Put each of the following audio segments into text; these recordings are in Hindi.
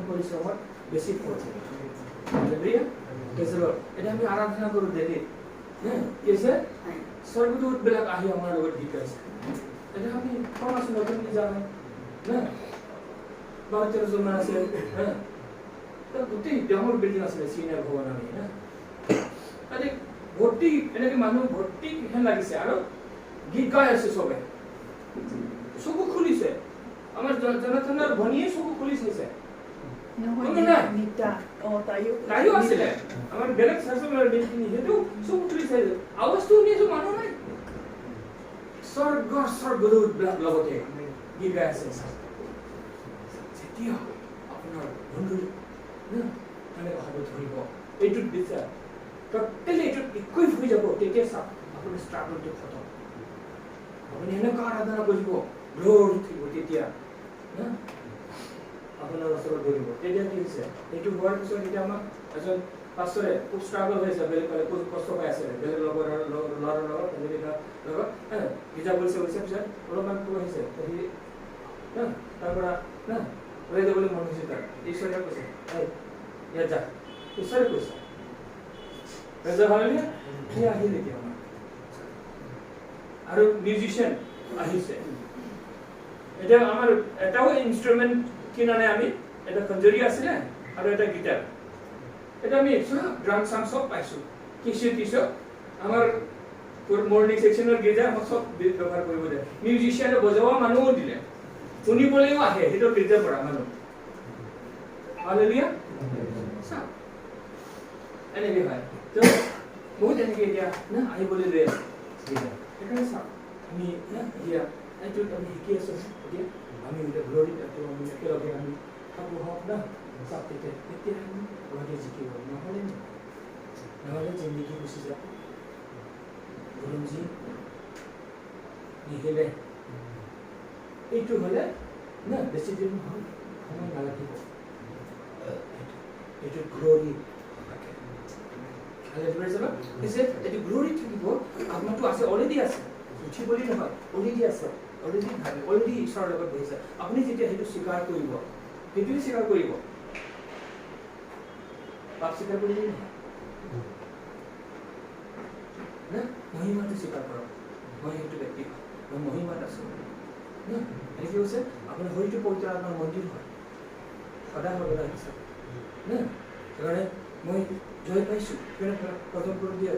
পৰিশ্ৰমত বেছি ফল থাকে হালেলুয়া প্ৰেজ দ্য লৰ্ড এটা আমি আৰাধনা কৰো ডেইলি কি আছে স্বৰ্গদূতবিলাক আহি আমাৰ লগত গীত গাইছে এটা আমি কোন আছে নতুন কি জানে না 12-13 জন আছে তো গোটেই ডাঙৰ বিল্ডিং আছে চিনাৰ ভৱন আমি না আরে ভৰ্তি এনেকে মানুহ ভৰ্তি হেন লাগিছে আৰু গীত গাই আছে সবে চকু খুলিছে আমাৰ জনাথনৰ ভনিয়ে চকু খুলিছে নহয় নিতা তাইও আছিল আমাৰ বেলেগ শাসনৰ দিনখিনি হেতু চকু খুলিছে আৱাজটো শুনিছো মানুহ নাই স্বৰ্গদূত বিলাক লগতে গীত গাই আছে যেতিয়া আপোনাৰ বন্ধু মানে কথাটো ধৰিব এইটো বিচাৰ টোটেলি এইটো ইকুইপ হৈ যাব তেতিয়া চাওক আপোনাৰ ষ্ট্ৰাগলটো খতম আপুনি এনেকুৱা আৰাধনা কৰিব গ্লৰি থাকিব তেতিয়া আপোনাৰ ওচৰত ধৰিব তেতিয়া কি হৈছে এইটো হোৱাৰ পিছত এতিয়া আমাক এজন পাছৰে খুব ষ্ট্ৰাগল হৈছে বেলেগ খুব কষ্ট পাই আছে বেলেগ ল'ৰাৰ লগত গীতা কৰিছে পিছত অলপমান কৈ আহিছে তাৰ পৰা ওলাই যাবলৈ মন হৈছে তাৰ ঈশ্বৰে কৈছে ইয়াত যা ঈশ্বৰে কৈছে আহিলে কি আমাৰ আৰু মিউজিচিয়ান আহিছে এতিয়া আমাৰ এটাও ইনষ্ট্ৰুমেণ্ট কিনা নাই আমি এটা খঞ্জৰি আছিলে আৰু এটা গিটাৰ এটা আমি ড্ৰাম চাম চব পাইছোঁ কিছু আমাৰ মৰ্ণিং ছেকশ্যনৰ গীৰ্জা আমাক চব ব্যৱহাৰ কৰিব দিয়ে মিউজিচিয়ানে বজাব মানুহো দিলে শুনিবলৈও আহে সেইটো গীৰ্জাৰ পৰা মানুহ হালেলুয়া এনেকে হয় তো বহুত এনেকে এতিয়া না আহিবলৈ লৈ আছে সেইকাৰণে চাওক আমি এতিয়া এইটোত আমি শিকি আছোঁ এতিয়া আমি এতিয়া গ্লৰি আমি একেলগে আমি খাব হওক না চাওক তেতিয়া আমি গুৱাহাটী জিকিব নহ'লে জিন্দগী গুচি যাব গুৰুজী নিহিলে এইটো হ'লে না বেছি দিন সময় নালাগিব এইটো গ্লৰি এইটো গ্লৰি থাকিব আপোনাৰটো আছে অলৰেডি আছে উঠি বুলি নহয় অলৰেডি আছে অলৰেডি ঈশ্বৰৰ লগত বহিছে আপুনি যেতিয়া সেইটো স্বীকাৰ কৰিব সেইটোৱে স্বীকাৰ কৰিব পাপ স্বীকাৰ কৰিলে নহয় মহিমাটো স্বীকাৰ কৰক মই সেইটো ব্যক্তি হয় মই মহিমাত আছোঁ এনেকৈ কৈছে আপোনাৰ শৰীৰটো পবিত্ৰ আপোনাৰ মন্দিৰ হয় সদায় সদায় আহিছে সেইকাৰণে মই জয় পাইছোঁ প্ৰথম কৰি দিয়ে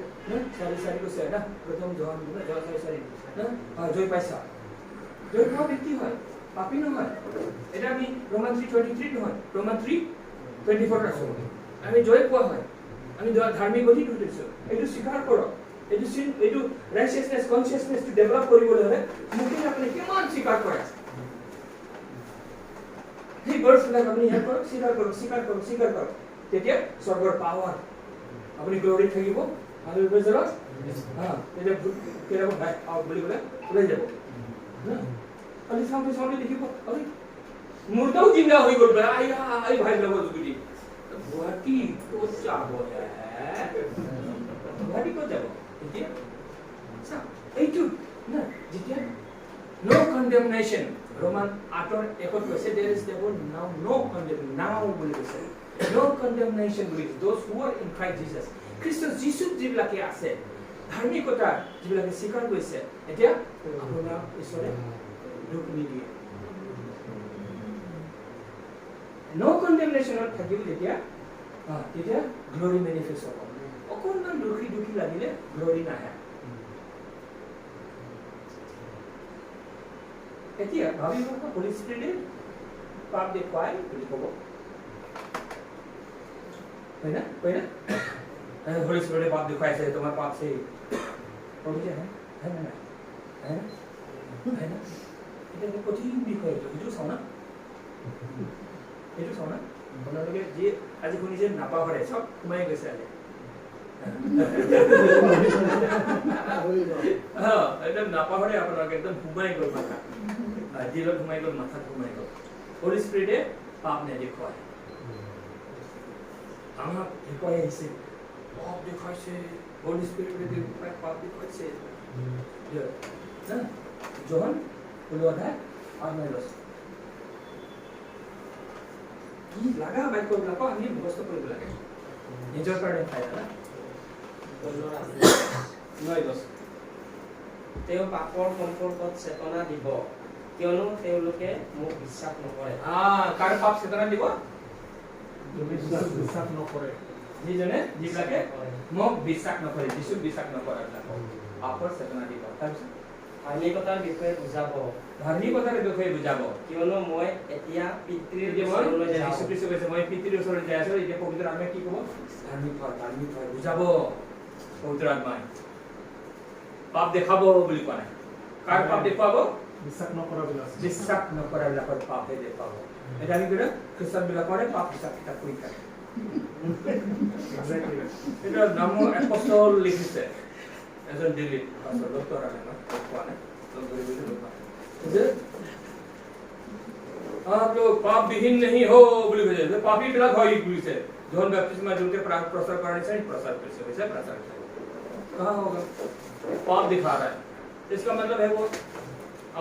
4:4 কৈছে না প্ৰথম জন 4:4 জয় পাইছা জয় পোৱা ব্যক্তি হয় পাপী নহয় এটা আমি ৰোমান 3:23 নহয় ৰোমান 3:24 আছোঁ আমি জয় পোৱা হয় আমি ধাৰ্মিক গতিত উঠিছোঁ এইটো স্বীকাৰ কৰক এইটো ৰাইচিয়াছনেছ কনচিয়াছনেছটো ডেভেলপ কৰিবলৈ হ'লে মুখে আপুনি কিমান স্বীকাৰ কৰে সেই বৰ্ডছবিলাক আপুনি হেল্প কৰক স্বীকাৰ কৰক তেতিয়া স্বৰ্গৰ পাৱাৰ আপুনি গ্লৰি থাকিব আৰু বেজৰত তেতিয়া কেতিয়াবা ভাই আউট বুলি ক'লে ওলাই যাব খালি চাওঁতে দেখিব আৰে মোৰটাও জিন্দা হৈ গ'ল আই ভাই যাব যোগী গুৱাহাটী ক'ত যাব গুৱাহাটী ক'ত যাব এতিয়া এইটো না যেতিয়া no condemnation Roman 8:1 কৈছে there is therefore now no condemnation now বুলি কৈছে no condemnation with those who are in Christ Jesus Christ Jesus যিবিলাকে আছে ধাৰ্মিকতা যিবিলাকে স্বীকাৰ কৰিছে এতিয়া আপোনাৰ ঈশ্বৰে দুখ নিদিয়ে no condemnation থাকিব তেতিয়া গ্লৰি মেনিফেষ্ট হ'ব অকণমান দুখী লাগিলে গ্লৰি নাহে এতিয়া ভাবিব হোলি স্পিৰিটে পাপ দেখুৱাই বুলি ক'ব হয় না হোলি স্পিৰিটে পাপ দেখুৱাইছে তোমাৰ পাপ সেই প্ৰভুজে হয় না এটা কঠিন বিষয় এইটো চাওঁ না আপোনালোকে যি আজি শুনিছে নাপাহৰে চব সোমাই গৈছে আজি একদম নাপাহৰে আপোনালোকে একদম সোমাই গ'ল মাথা দিলত সোমাই গ'ল মাথাত সোমাই গ'ল হোলি স্পিৰিটে পাপ নেদেখুৱায় আমাক দেখুৱাই আহিছে পাপ দেখুৱাইছে হোলি স্পিৰিটে পাপ দেখুৱাইছে জন 16 অধ্যায় 8-9 কি লাগা বাক্যবিলাকক আমি মুখস্থ কৰিব লাগে নিজৰ কাৰণে খাই না 9 তেওঁ পাপৰ সম্পৰ্কত চেতনা দিব কিয়নো তেওঁলোকে মোক বিশ্বাস নকৰে কাৰ পাপ চেতনা দিব বিশ্বাস নকৰে যিজনে যিবিলাকে মোক বিশ্বাস নকৰে যিশুক বিশ্বাস নকৰে পাপৰ চেতনা দিব তাৰপিছত ধাৰ্মিকতাৰ বিষয়ে বুজাব ধাৰ্মিকতাৰ বিষয়ে বুজাব কিয়নো মই এতিয়া পিতৃৰ যিশু ওচৰলৈ যাওঁ খ্ৰীষ্টই কৈছে মই পিতৃৰ ওচৰলৈ যাই আছো এতিয়া পবিত্ৰ আত্মাই কি ক'ব ধাৰ্মিক হয় বুজাব পবিত্ৰ আত্মাই পাপ দেখাব বুলি কোৱা নাই কাৰ পাপ দেখুৱাব বিশ্বাস নকৰা বিলাকৰ পাপে দেখুৱাব এটা আমি কৰো খ্ৰীষ্টান বিলাকৰে পাপ হিচাপ কিতাপ পৰীক্ষা এটা নাম এপষ্টল লিখিছে এজন দিল্লীত পাছৰ ডক্টৰ আনে কোৱা নাই आप लोग पाप विहीन नहीं हो बोली वजह से पापी बिलक हो ही बुलिसे जॉन बैप्टिज्म में जो प्रसार करने से प्रसार कैसे वैसे प्रसार कहां होगा पाप दिखा रहा है इसका मतलब है वो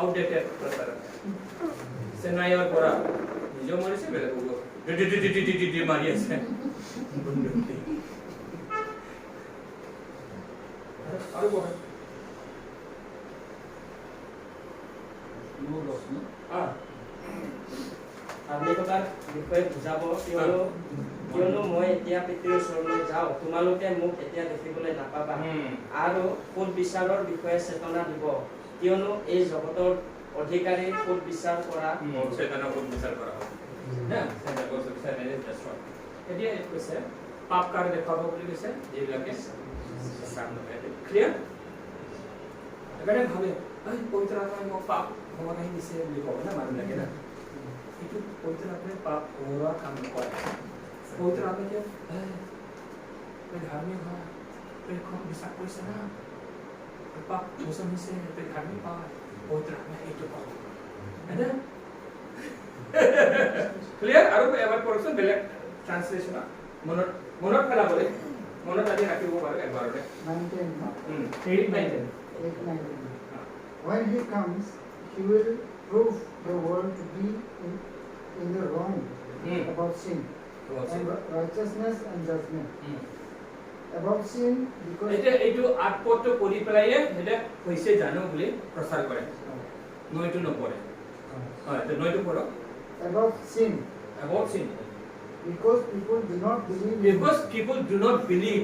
आउटडेटेड प्रसार से नया और पूरा जो मरे से बेले वो डी मारिया से और वो ধাৰ্মিকতাৰ বিষয়ে বুজাব কিয়নো মই এতিয়া পিতৃৰ ওচৰলৈ যাওঁ তোমালোকে মোক এতিয়া দেখিবলৈ নাপাবা আৰু সুদ বিচাৰৰ বিষয়ে চেতনা দিব কিয়নো এই জগতৰ অধিকাৰী সুদ বিচাৰ কৰা না সেটা কৈছে বিচাৰ নাই জাষ্ট এতিয়া কৈছে পাপ কাৰ দেখাব বুলি কৈছে যিবিলাকে বিশ্বাস নকৰে ক্লিয়াৰ এবাৰে ভাবে পবিত্ৰ আত্মাই মোক পাপ ক্ষমা কাহি দিছে বুলি ক'ব না মানুহবিলাকে না itu পবিত্ৰ আত্মাই পাপ হোৱা কাম নকৰে পবিত্ৰ আত্মাই ধাৰ্মিক হয় খুব বিশ্বাস কৰিছে না পাপ মোচন হৈছে ধাৰ্মিক পায় পবিত্ৰ আত্মাই এইটো পাব ক্লিয়াৰ আৰু এবাৰ পঢ়কচোন বেলেগ ট্ৰান্সলেশ্যন মনত পেলাবলৈ মনত আজি ৰাখিব পাৰে এবাৰতে 8:19. When he comes, he will prove the world to be in the wrong about sin and righteousness and judgment. About sin because এইটো আটপটো কৰি পেলাইয়ে এটা হৈছে জানো বুলি প্ৰচাৰ কৰে নয়টো নপৰে হয় তো নয়টো পঢ়ক about sin because people do not believe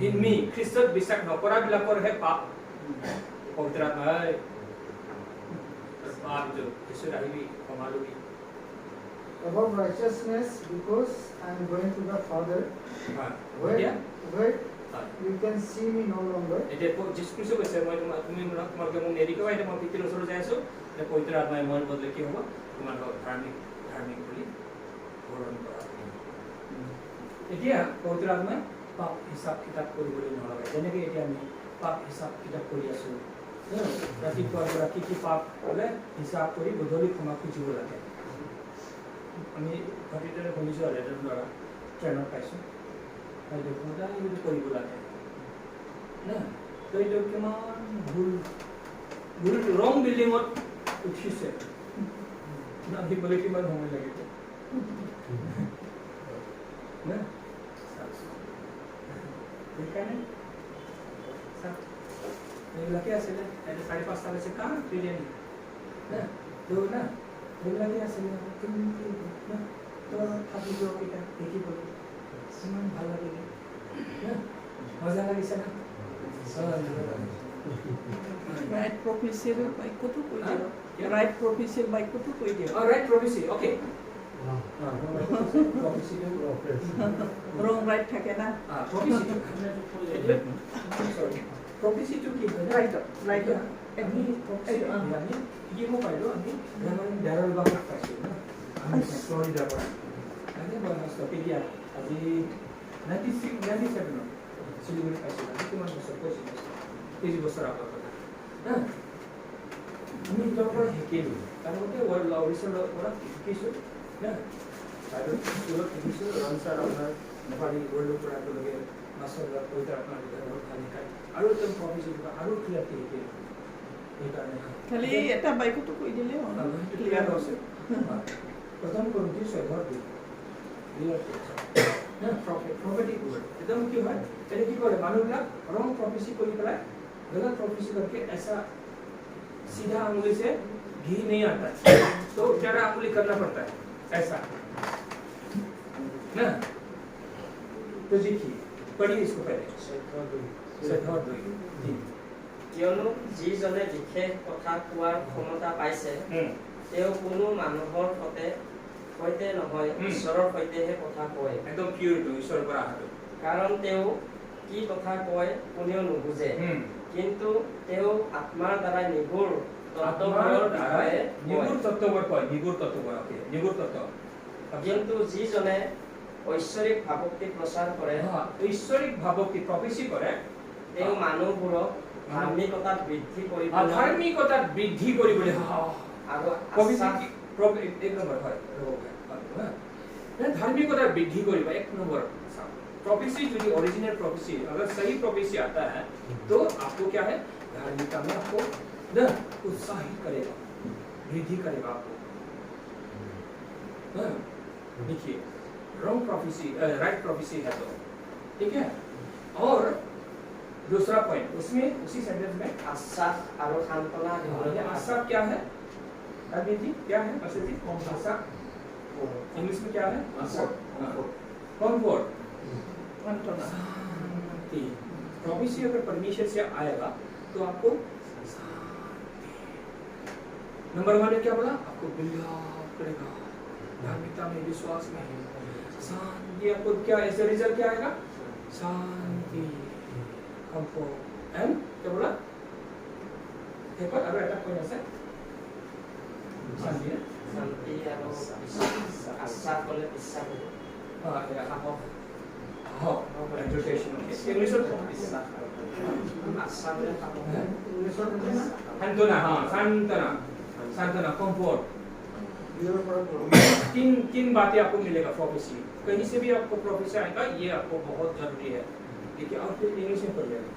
in me খ্ৰীষ্টত বিশ্বাস নকৰা বিলাকৰ হে পাপ পবিত্ৰ আত্মাই পাপ जो যিশু আহিবি ক্ষমালবি about righteousness because I am going to the Father where you can see me no longer এটা যিশু খ্ৰীষ্ট কৈছে মই তুমি তোমালোকে মোক নেৰিকবা এটা মই পিতৃৰ ওচৰলৈ যাই আছো এটা পবিত্ৰ আত্মাই মোৰ বদলে কি হ'ব তোমালোকক ধাৰ্মিক বুলি বৰণ কৰা এতিয়া পবিত্ৰ আত্মাই পাপ হিচাপ কিতাপ কৰিবলৈ নলগায় যেনেকৈ এতিয়া আমি পাপ হিচাপ কিতাপ কৰি আছো ৰাতিপুৱাৰ পৰা কি পাপ হ'লে হিচাপ কৰি গধূলি ক্ষমা খুজিব লাগে আমি ঘটিতে শুনিছোঁ আৰু এটা ল'ৰা ট্ৰেইনত পাইছোঁ সদায় এইটো কৰিব লাগে না তো এইটো কিমান ভুল ৰং বিল্ডিঙত উঠিছে নাহিবলৈ কিমান সময় লাগিব না সেইকাৰণে এইবিলাকে আছিলে এটা 5:30 লৈছে কাম বিৰিয়ানী না তো না এইবিলাকে আছিলে না তো থাকিব কেইটা দেখিবলৈ ইমান ভাল লাগিলে না মজা লাগিছে না Right prophecy by kutu koi diyo. Right prophecy by kutu koi diyo. Oh, right prophecy. Okay. Prophecy. Wrong right thake na. Prophecy. Sorry. Prophecy to ki Right. Right. আমি prophecy আমি কি mo পাইলো আমি আমাৰ দাৰৰ বাবা পাইছো না আমি ফ্লোরিডা পৰা আমি বনাস টপিকিয়া আজি 97 সিলিগুৰি পাইছো কিমান বছৰ কৈছো 30 বছৰ আগৰ কথা না আমি যখন শিকিলো তাৰ মতে ওয়ার্ড ল রিসর্চ পৰা শিকিছো না আৰু স্কুলত শিকিছো আনসাৰ আপোনাৰ নেপালী ওয়ার্ড পৰা লগে মাছৰ পইতা আপোনাৰ বহুত খালি খাই আৰু তেম প্ৰফেসি আৰু ক্লিয়াৰ শিকিলো এইকাৰণে Kali eta by kutu koi dile. Clear হৈছে प्रथम कोरिन्थियोस 6:2 prophetic word एकदम क्यों है तेरे की करे মানুহবিলাক रॉन्ग प्रोफेसी कोई पेला गलत प्रोफेसी करके ऐसा सीधा अंगुली से घी नहीं आता है तो टेढ़ा अंगुली करना पड़ता है ऐसा ना तो देखिए पढ़िए इसको पहले কিয়নো যিজনে বিশেষ কথা কোৱাৰ ক্ষমতা পাইছে তেওঁ কোনো মানুহৰ সৈতে নহয় ঈশ্বৰৰ সৈতেহে কথা কয় एकदम प्योर तो ईश्वर पर आहात কাৰণ তেওঁ কি কথা কয় কোনেও নুবুজে কিন্তু তেওঁ আত্মাৰ দ্বাৰা নিগুৰ তত্ত্ববোৰৰ বিষয়ে निगुर तत्त्ववर कय निगुर तत्त्ववर ओके निगुर तत्त्व কিন্তু যিজনে ঐশ্বৰিক ভাৱোক্তি প্ৰচাৰ কৰে ঐশ্বৰিক ভাৱোক্তি प्रोफेसी करे তেওঁ মানুহবোৰক ধাৰ্মিকতাত বৃদ্ধি কৰিবলৈ ধাৰ্মিকতাত বৃদ্ধি কৰিবলৈ আৰু एक नंबर है धार्मिकता वृद्धि करेगा एक नंबर प्रोफेसी जो ओरिजिनल प्रोफेसी अगर सही प्रोफेसी आता है तो आपको क्या है धार्मिकता में आपको न उत्साहित करेगा वृद्धि करेगा आपको देखिए रॉन्ग प्रोफेसी राइट प्रोफेसी है तो ठीक है और दूसरा पॉइंट उसमें उसी सेंटेंस में আশ্বাস আৰু সান্তনা ये आशा क्या है अभी जी क्या है अशोक जी आशा इंग्लिश में क्या है कंफर्ट शांति प्रोफेसी अगर परमेश्वर से आएगा तो आपको नंबर 1 क्या बोला आपको बिल्कुल करेगा धार्मिकता में विश्वास में शांति आपको क्या ऐसे रिजल्ट क्या आएगा शांति कंफर्ट एंड क्या बोला एक बार अगर ऐसा कोई ऐसा शांति है শান্তি আৰু আশ্বাস ক'লে বিশ্বাস হ'ব हाँ या हाँ एजुकेशन इंग्लिश में বিশ্বাস আশ্বাস হ'লে সাহস सांत्वना हाँ सांत्वना कंफर्ट तीन बातें आपको मिलेगा प्रोफेसी कहीं से भी आपको प्रोफेसी आएगा ये आपको बहुत जरूरी है देखिए और फिर इंग्लिश में पढ़िएगा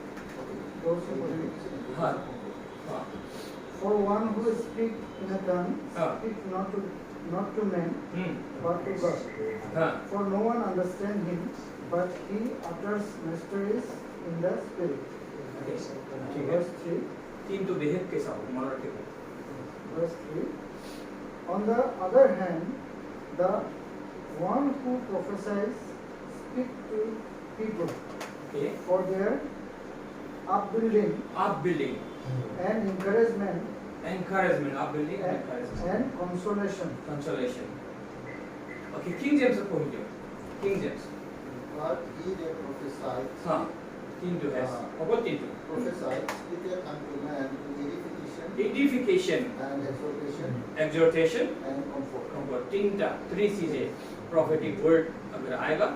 हाँ हाँ For one who speaks in a tongue, speak not to men, but to God. For no one understands him, but he utters mysteries in the spirit. Verse 3. तीन तो बेहद के साथ मानो ठीक है Verse 3. On the other hand, the one who prophesies speaks to people for their upbuilding and encouragement upbuilding and consolation. Okay, King James of Korea. King James. But he that prophesied, into has. What into? prophesied, speaketh unto man to Edification and exhortation and comfort. तीनटा 3 चीजें prophetic word अगर आएगा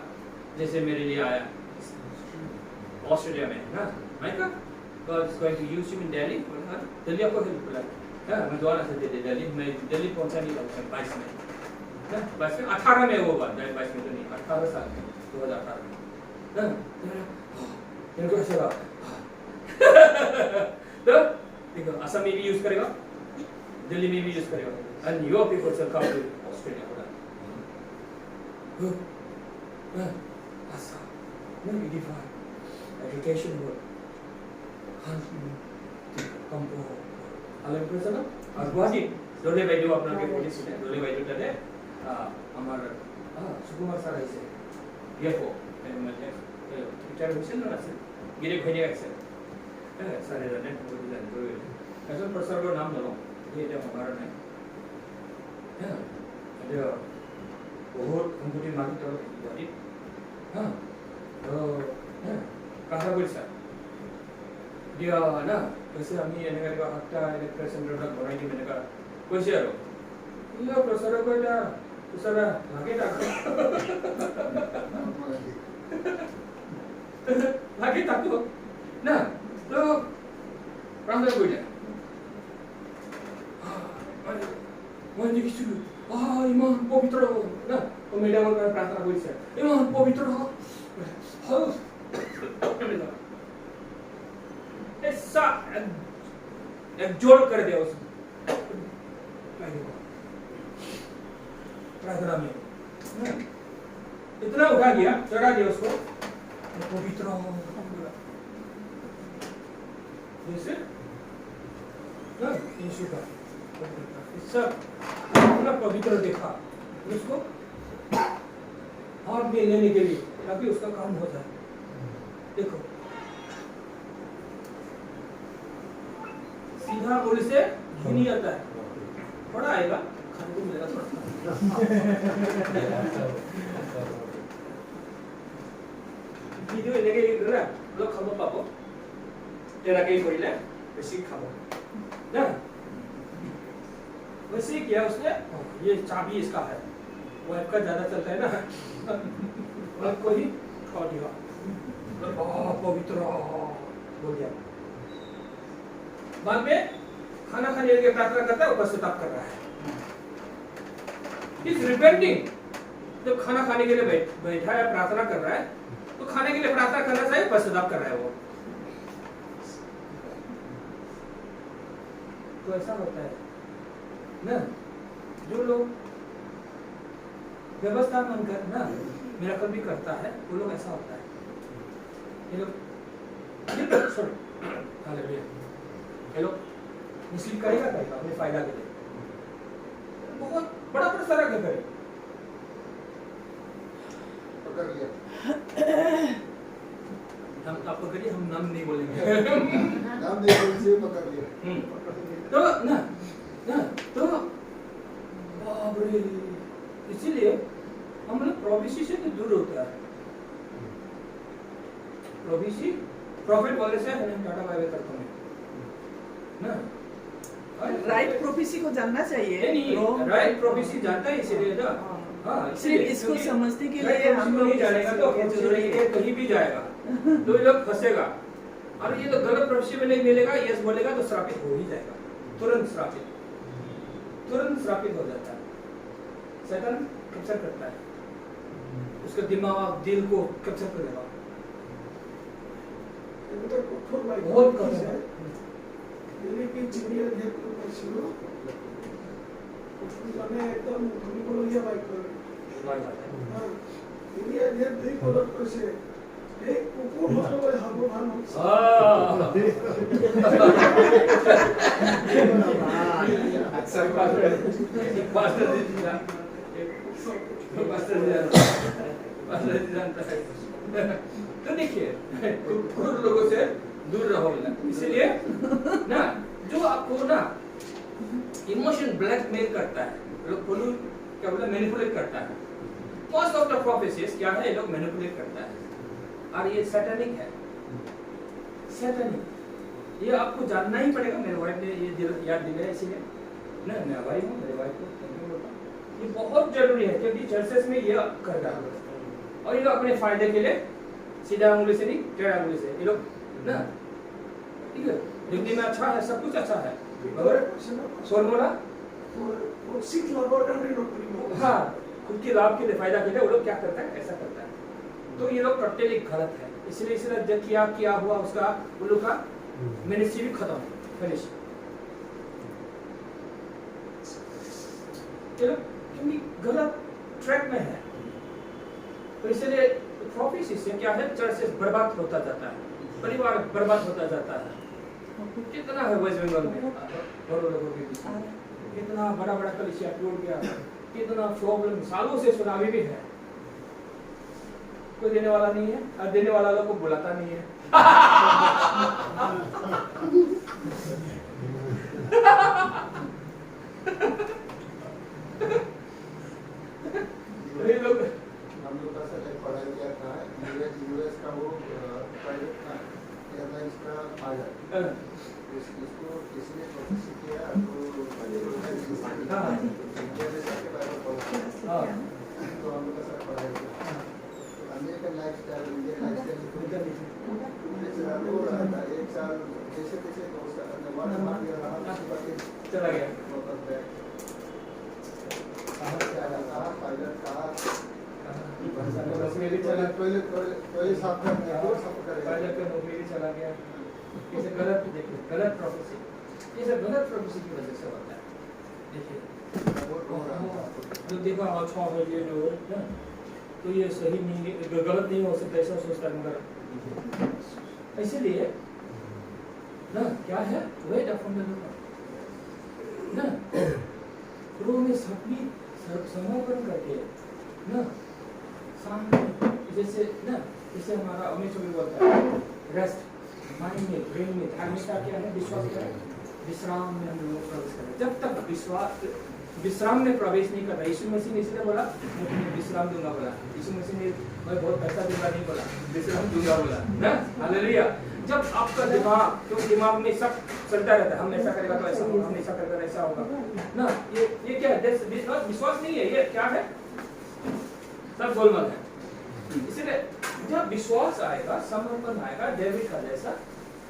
जैसे मेरे लिए आया ऑस्ट्रेलिया में ना mica God is going to use you in Delhi Delhi आपको हेल्प करेगा हाँ मैं दोबारा से दिल्ली मैं दिल्ली पहुंचा नहीं लगता 22 में ना 22 में 18 में वो बात 22 में तो नहीं 18 साल में 2018 में ना इनको ऐसा लगा तो देखो असम में भी यूज करेगा दिल्ली में भी यूज करेगा and your people shall come to Australia asa no edify education word compo আলাম করেছে না আর গুয়াহাটি দলে বাইদু আপনাকে বলেছিলেন দলে বাইদুটাতে আমার সুকুমার স্যার আইছে ইয়েকো মানে টিচার হইছেন না আছে গিরে ঘইনে গেছে স্যার জানেন বলেছিলেন তো এজন প্রফেসরের নাম জানো এটা আমার নাই হ্যাঁ এটা बहुत कंप्यूटर मार्केट और गुवाहाटी हाँ तो कहाँ बोल सर dia ना कैसे हम ये ने का हफ्ता इलेक्ट्रिक सेंटर का बनाई दी मैंने कहा कैसे यारो ये प्रोफेसर को या प्रोफेसर लगे ताको ना तो प्रांत बोल जाए मान जी किसी इमान पवित्र हो ना तो मीडिया में प्रार्थना बोल से इमान पवित्र हो ऐसा एक जोड़ कर दिया उसने प्रार्थना में इतना उठा दिया, चढ़ा दिया उसको, पवित्र जैसे यीशु का सब पूरा पवित्र देखा, उसको हाथ में लेने के लिए ताकि उसका काम हो जाए। देखो सीधा गोली से नहीं आता है, थोड़ा आएगा खाने को मिलेगा थोड़ा। ভিডিও এনেকে না লোক খাব পাব তেৰাকে কৰিলে বেছি খাব ना। वैसे ही किया उसने, ये चाबी इसका है, वाइफ का ज्यादा चलता है ना, वाइफ को ही खा दिया, पवित्र हो गया। बाद में खाना खाने के प्रार्थना करता है, पश्चाताप कर रहा है, इज रिपेंटिंग। जब खाना खाने के लिए बैठा है, प्रार्थना कर रहा है, तो खाने के लिए प्रार्थना करना चाहिए, पश्चाताप कर रहा है वो। तो ऐसा होता है ना, जो लोग व्यवस्था मानकर ना मिरेकल भी करता है, वो लोग ऐसा होता है। ये लोग ये लोग मुस्लिम करेगा अपने फायदा के लिए, बहुत बड़ा प्रसार करे। पकड़ लिया, हम आपको करिए, हम नाम नहीं बोलेंगे। नाम नहीं बोलने से पकड़ लिया। तो ना तो बाप रे, इसीलिए हम लोग प्रोफेसी से तो दूर होता है। प्रोफेसी प्रॉफिट बोलने से हम टाटा बाय बाय करते हैं ना। राइट प्रोफेसी को जानना चाहिए, नहीं राइट प्रोफेसी जानता है, इसीलिए ना। हाँ, सिर्फ इसको समझने के लिए हम लोग नहीं जानेगा तो जरूरी है, कहीं भी जाएगा तो ये लोग फंसेगा। और ये तो गलत प्रोफेसी में नहीं मिलेगा, यस बोलेगा तो श्रापित हो ही जाएगा, तुरंत श्रापित हो जाता है। शैतान कैप्चर करता है, उसका दिमाग दिल को कैप्चर करेगा। बहुत कम है। तो देखिए क्रूर लोगों से दूर रहो, इसीलिए ना जो आपको ना इमोशन ब्लैकमेल करता है, लोग क्या बोला, मैनिपुलेट करता है। मोस्ट ऑफ द प्रोफेसीज क्या है, ये लोग मैनिपुलेट करता है, और ये सैटेनिक है। सैटेनिक ये आपको जानना ही पड़ेगा। मेरे वाइफ ने ये याद दिलाया, इसीलिए ना मैं भाई हूँ, मेरे वाइफ को ये बहुत जरूरी है, क्योंकि चर्चेस में ये कर रहा है, और ये लोग अपने फायदे के लिए सीधा उंगली से नहीं, टेढ़ा उंगली से ये लोग ना, ठीक है, दिखने में अच्छा है, सब कुछ अच्छा है, मगर फॉर्मूला हाँ खुद के लाभ के लिए, फायदा के लिए वो लोग क्या करता है, ऐसा करता है। तो ये लोग टोटली गलत है, इसलिए क्या हुआ उसका, उन लोग का मिनिस्ट्री भी खत्म, फिनिश। क्योंकि गलत ट्रैक में है, तो इसलिए प्रोफेसी से क्या है, चर्चेस बर्बाद होता जाता है, परिवार बर्बाद होता जाता है। कितना है वेस्ट बंगाल में लोगों के बीच, कितना बड़ा बड़ा कलिसिया टूट गया, कितना प्रॉब्लम सालों से सुना भी है, कोई देने वाला नहीं है, और देने वाला लोग को बुलाता नहीं है। हम लोग का सर पढ़ाई किया था, यूएस का वो प्राइवेट था, एयरलाइंस का पायलट, इसको इसने प्रोफेसी किया तो हम लोग का सर पढ़ाई किया। अमेरिकन लाइफस्टाइल, इंडियन लाइफस्टाइल एक साल जैसे तैसे चला गया, पायलट कहा टॉयलेट साफ करने पायलट का नौकरी भी चला गया। ये सब गलत, देखिए गलत प्रोफेसी, ये सब गलत प्रोफेसी की वजह से होता है। देखिए जो देखा अच्छा है ये जो ना, तो ये सही नहीं है, गलत नहीं हो सकता, ऐसा सोचता है मगर इसलिए ना क्या है वेट ऑफ ना प्रभु में सभी समर्पण करके ना सामने जैसे ना जैसे हमारा अमीर भी बोलता है रेस्ट माइंड में ब्रेन में धार्मिकता क्या है, विश्वास क्या है, विश्राम में हम लोग प्रवेश करें। जब तक विश्राम में प्रवेश नहीं कर रहा, यीशु मसीह ने इसलिए बोला मैं तुम्हें विश्राम दूंगा बोला, यीशु मसीह ने मैं बहुत पैसा दूंगा नहीं बोला, विश्राम दूंगा बोला ना, हालेलुया। जब आपका दिमाग क्योंकि दिमाग में सब चलता रहता है, हम ऐसा करेगा तो ऐसा होगा, हम ऐसा करेगा तो ऐसा होगा ना, ये क्या है, विश्वास नहीं है, ये क्या है, सब गोलमाल है। इसलिए जब विश्वास आएगा, समर्पण आएगा, डेविड का जैसा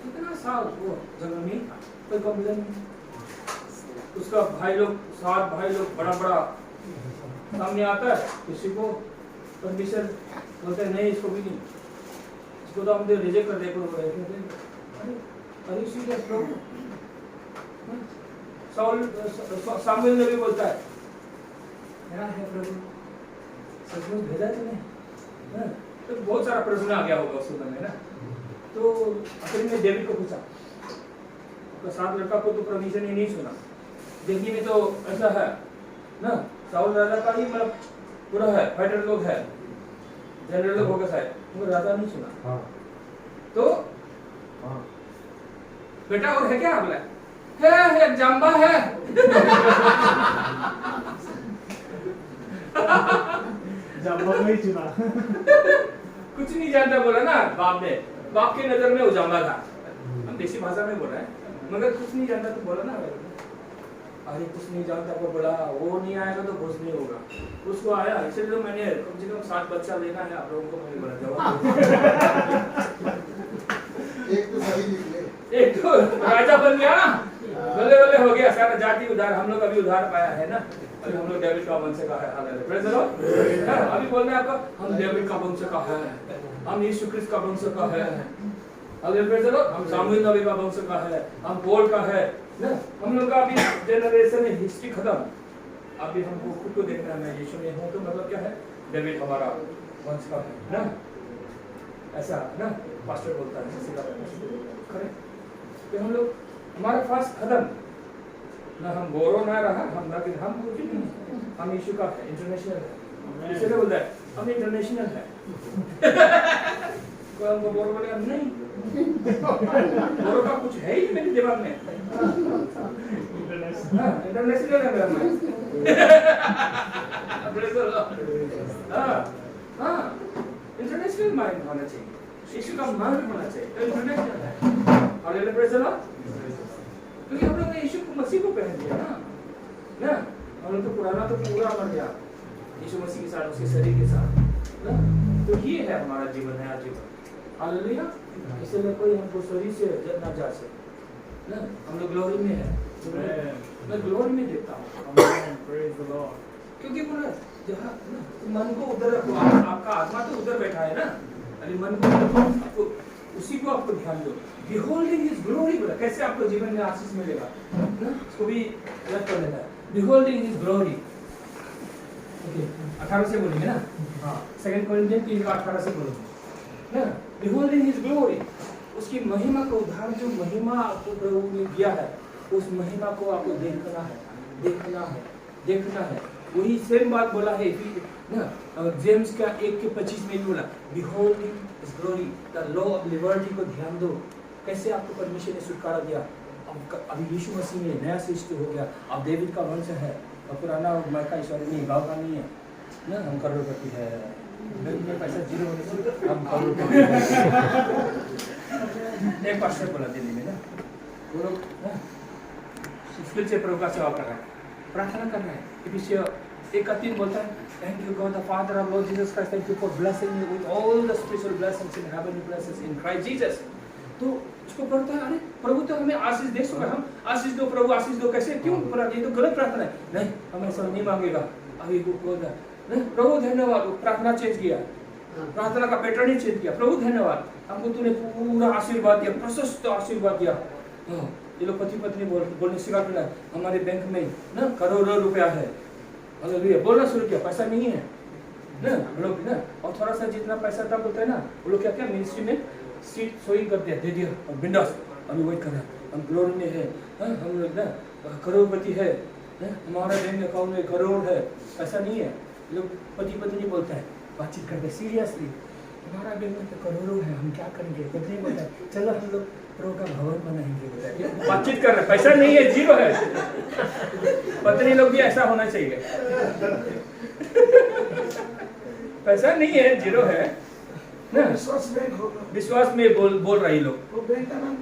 इतना साल वो जंगल में था, कोई कंप्लेन नहीं, उसका भाई लोग 7 भाई लोग बड़ा सामने आता है, किसी को परमिशन बोलते हैं नहीं, इसको भी नहीं, इसको तो हम रिजेक्ट कर दे, अरे सीरियस प्रभु। सामुएल ने भी बोलता है मेरा है प्रभु, सचमुच भेजा तूने, तो बहुत सारा प्रश्न आ गया होगा उस समय में ना। तो आखिर में डेविड को पूछा, तो 7 लड़का को तो परमिशन ही नहीं सुना, देखने में तो ऐसा है ना, साउल राजा का ही मतलब पूरा है, फाइटर लोग है, जनरल लोग होगा शायद, मगर राजा नहीं सुना। तो बेटा और है क्या, बोला है जाम्बा है जाम्बा नहीं चुना कुछ नहीं जानता बोला ना बाप ने, बाप की नजर में वो जाम्बा था, हम देसी भाषा में बोल रहे हैं, मगर कुछ नहीं जानता तो बोला ना, अरे कुछ नहीं जानता को बोला वो नहीं आएगा तो कुछ नहीं होगा, उसको आया, इसलिए तो मैंने कम से कम 7 बच्चा लेना है आप लोगों को, मैंने बोला जवाब एक तो सही निकले, एक तो राजा बन गया ना, बल्ले बल्ले हो गया, सारा जाति उधार, हम लोग अभी उधार पाया है ना, अभी हम लोग डेविड का वंश का है, प्रेज़ द लॉर्ड। अभी बोलना है आपको, हम डेविड का वंश का है, हम यीशु ख्रिस्त का वंश का है, प्रेज़ द लॉर्ड, हम सामुएल नबी का वंश का है, हम पौल का है ना, हम लोग का अभी जनरेशन में हिस्ट्री खत्म, अभी हमको खुद को देखना है, मैं यीशु में हूँ तो मतलब क्या है, डेविड हमारा वंश का है ना, ऐसा ना पास्टर बोलता है, खरे तो हम लोग हमारा फास्ट खत्म ना, हम बोरो ना रहा, हम ना कि हम कुछ नहीं, हम यीशु का है, इंटरनेशनल है, इसलिए बोलता है हम इंटरनेशनल है कोई हमको बोरो बोलेगा नहीं, बोरो का कुछ है ही मेरे दिमाग में, इंटरनेशनल है मेरा माइंड इंटरनेशनल माइंड होना चाहिए, यीशु का माइंड होना चाहिए, इंटरनेशनल है, हालेलुया, प्रेज़ द लॉर्ड। क्योंकि हम लोग ने यीशु को मसीह को पहन लिया ना, हम लोग तो पुराना तो पूरा मर गया यीशु मसीह के साथ, उसके शरीर के साथ ना, तो ये है हमारा जीवन, नया जीवन, हालेलुया। इसलिए कोई हमको शरीर से ना जा सके ना, हम लोग ग्लोरी में है, मैं ग्लोरी में देखता हूँ, क्योंकि पूरा जहाँ मन को उधर रखो, आपका आत्मा तो उधर बैठा है ना, अरे मन को आपको उसी को आपको ध्यान दो, beholding his glory बोला, कैसे आपको जीवन में आशीष मिलेगा ना, इसको भी याद कर लेना है, beholding his glory, ओके 18 से बोलेंगे ना, हाँ 2 कोरिन्थियन 3:18 से बोलेंगे ना, beholding his glory, उसकी महिमा को, उद्धार जो महिमा आपको प्रभु ने दिया है, उस महिमा को आपको देखना है, देखना है, वही सेम बात बोला है ना, जेम्स का 1:25 में बोला, beholding his glory, the law of liberty को ध्यान दो, कैसे आपको परमेश्वर ने छुटकारा दिया, अभी यीशु मसीह में नया सृष्टि हो गया, अब डेविड का वंश है, और पुराना का ईश्वर नहीं, गाँव का नहीं है ना, हम करोड़पति है, बैंक में पैसा 0 होने से हम करोड़पति एक पास्टर बोला दिल्ली में ना, वो लोग स्पिरिचुअल से प्रभु का सेवा कर रहा है, प्रार्थना कर रहा है, इफिसियंस 1:3 बोलता है, thank you God the father of Lord Jesus Christ, thank you for blessing me with all the special blessings in heavenly blessings in Christ Jesus. तो इसको पढ़ता है, अरे प्रभु तो हमें आशीष दे चुका, हम आशीष दो प्रभु, आशीष दो, कैसे क्यों बोला, ये तो गलत प्रार्थना है, नहीं हम ऐसा नहीं मांगेगा, अभी वो बोल रहा नहीं प्रभु धन्यवाद, प्रार्थना चेंज किया, प्रार्थना का पैटर्न ही चेंज किया, प्रभु धन्यवाद हमको तूने पूरा आशीर्वाद दिया, प्रशस्त आशीर्वाद दिया, ये लोग पति पत्नी बोलने सिखा मिला, हमारे बैंक में ना करोड़ों रुपया है, हालेलुया, बोलना शुरू किया, पैसा नहीं है ना हम लोग ना, और थोड़ा सा जितना पैसा था बोलते हैं ना, वो लोग क्या क्या मिनिस्ट्री में सीट सोइंग करते हैं, दे दिया और बिंदास अभी वेट कर रहा है, हम ग्लोरी में है, हम लोग ना करोड़पति है, हमारा बैंक अकाउंट में करोड़ है, ऐसा नहीं है। लोग पति पत्नी बोलता है, बातचीत करते हैं सीरियसली, हमारा बैंक में तो करोड़ों है, हम क्या करेंगे, पत्नी बोलता है चलो हम लोग करोड़ का भवन बनाएंगे, बोलता है बातचीत कर रहे हैं, पैसा नहीं है, जीरो है। पत्नी लोग भी ऐसा होना चाहिए, पैसा नहीं है, जीरो है ना, विश्वास बैंक होगा, विश्वास में बोल रहे लोग, वो बैंक का नाम